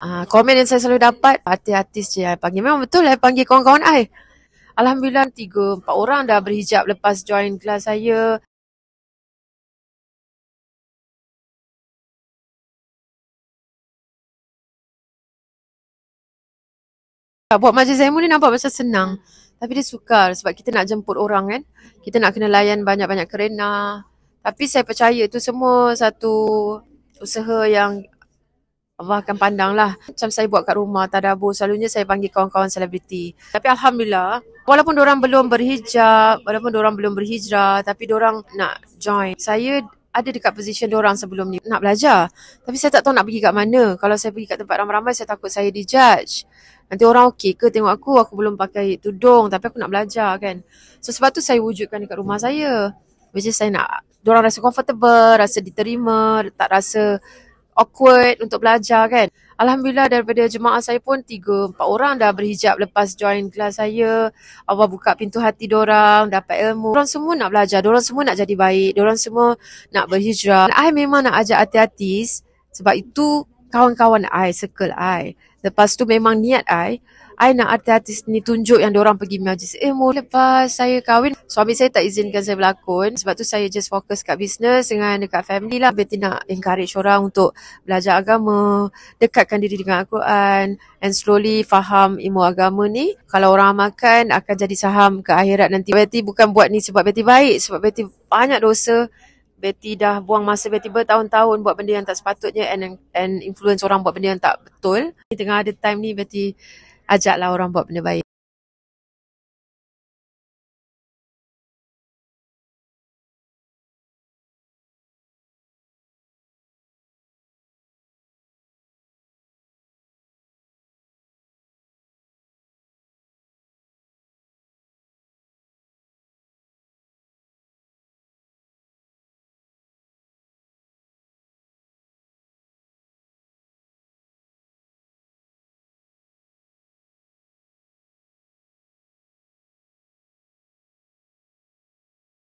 Komen yang saya selalu dapat, artis-artis je I panggil. Memang betul I panggil kawan-kawan I. Alhamdulillah 3-4 orang dah berhijab lepas join kelas saya. Buat majlis ceremony nampak macam senang. Tapi dia sukar sebab kita nak jemput orang kan. Kita nak kena layan banyak-banyak kerana. Tapi saya percaya tu semua satu usaha yang Allah akan pandang lah. Macam saya buat kat rumah, tadabur. Selalunya saya panggil kawan-kawan selebriti. Tapi Alhamdulillah, walaupun diorang belum berhijab, walaupun diorang belum berhijrah, tapi diorang nak join. Saya ada dekat position diorang sebelum ni. Nak belajar. Tapi saya tak tahu nak pergi kat mana. Kalau saya pergi kat tempat ramai-ramai, saya takut saya dijudge. Nanti orang okey ke tengok aku belum pakai tudung tapi aku nak belajar kan. So sebab tu saya wujudkan dekat rumah saya. Which is saya nak diorang rasa comfortable, rasa diterima, tak rasa awkward untuk belajar kan. Alhamdulillah daripada jemaah saya pun 3-4 orang dah berhijab lepas join kelas saya. Allah buka pintu hati diorang, dapat ilmu. Diorang semua nak belajar, diorang semua nak jadi baik, diorang semua nak berhijrah. I memang nak ajak artis-artis sebab itu kawan-kawan I, circle I. Lepas tu memang niat I nak artis-artis ni tunjuk yang diorang pergi majlis ilmu. Lepas saya kahwin, suami saya tak izinkan saya berlakon. Sebab tu saya just fokus kat bisnes dengan dekat family lah. Berarti nak encourage orang untuk belajar agama, dekatkan diri dengan Al-Quran and slowly faham ilmu agama ni. Kalau orang amalkan akan jadi saham ke akhirat nanti. Betty bukan buat ni sebab Betty baik, sebab Betty banyak dosa. Betty dah buang masa Betty bertahun-tahun buat benda yang tak sepatutnya and influence orang buat benda yang tak betul. Di tengah ada time ni Betty ajaklah orang buat benda baik.